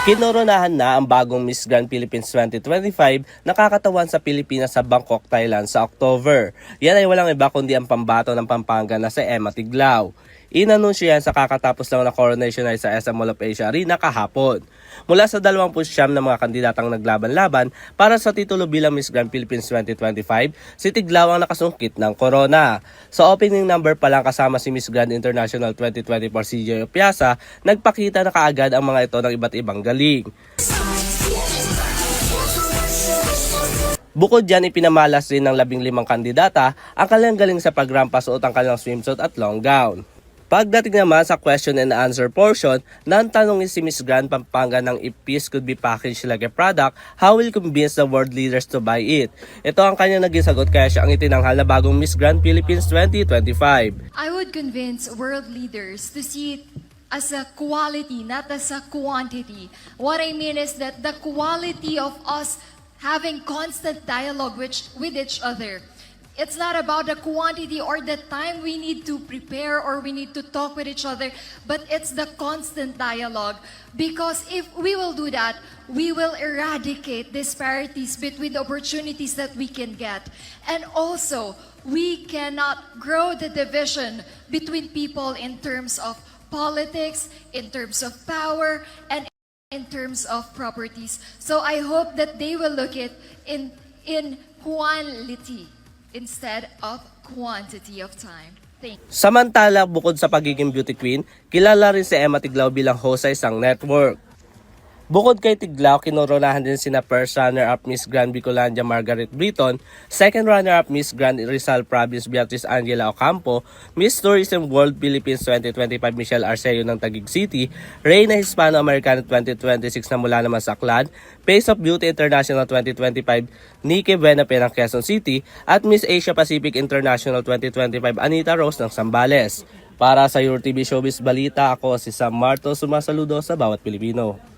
Kinoronahan na ang bagong Miss Grand Philippines 2025 na kakatawan sa Pilipinas sa Bangkok, Thailand sa October. Yan ay walang iba kundi ang pambato ng Pampanga na si Emma Tiglao. Inanunsyo yan sa kakatapos lang na coronation night sa SM Mall of Asia Arena kahapon. Mula sa 29 na mga kandidatang naglaban-laban para sa titulo bilang Miss Grand Philippines 2025, si Tiglao ang nakasungkit ng corona. Sa opening number pa lang kasama si Miss Grand International 2024 CJ Opiasa, nagpakita na kaagad ang mga ito ng iba't ibang galing. Bukod dyan, ipinamalas rin ng 15 kandidata ang kanilang galing sa pagrampa suot ang kanilang swimsuit at long gown. Pagdating naman sa question and answer portion, nang tanongin si Miss Grand Pampanga ng if peace could be packaged like a product, how will convince the world leaders to buy it? Ito ang kanyang naging sagot kaya siya ang itinanghal na bagong Miss Grand Philippines 2025. I would convince world leaders to see it as a quality, not as a quantity. What I mean is that the quality of us having constant dialogue with each other. It's not about the quantity or the time we need to prepare or we need to talk with each other, but it's the constant dialogue. Because if we will do that, we will eradicate disparities between the opportunities that we can get. And also, we cannot grow the division between people in terms of politics, in terms of power, and in terms of properties. So I hope that they will look at in quality instead of quantity of time. Thank you. Samantala, bukod sa pagiging beauty queen, kilala rin si Emma Tiglao bilang host sa isang network. Bukod kay Tiglao, kinoronahan din sina first runner-up Miss Grand Bicolandia Margaret Britton, second runner-up Miss Grand Rizal Province Beatrice Angela Ocampo, Miss Tourism World Philippines 2025 Michelle Arceo ng Taguig City, Reina Hispano-Americana 2026 na mula naman sa Aklan, Face of Beauty International 2025 Nikki Benape ng Quezon City, at Miss Asia Pacific International 2025 Anita Rose ng Zambales. Para sa Your TV Showbiz Balita, ako si Sam Marto, sumasaludo sa bawat Pilipino.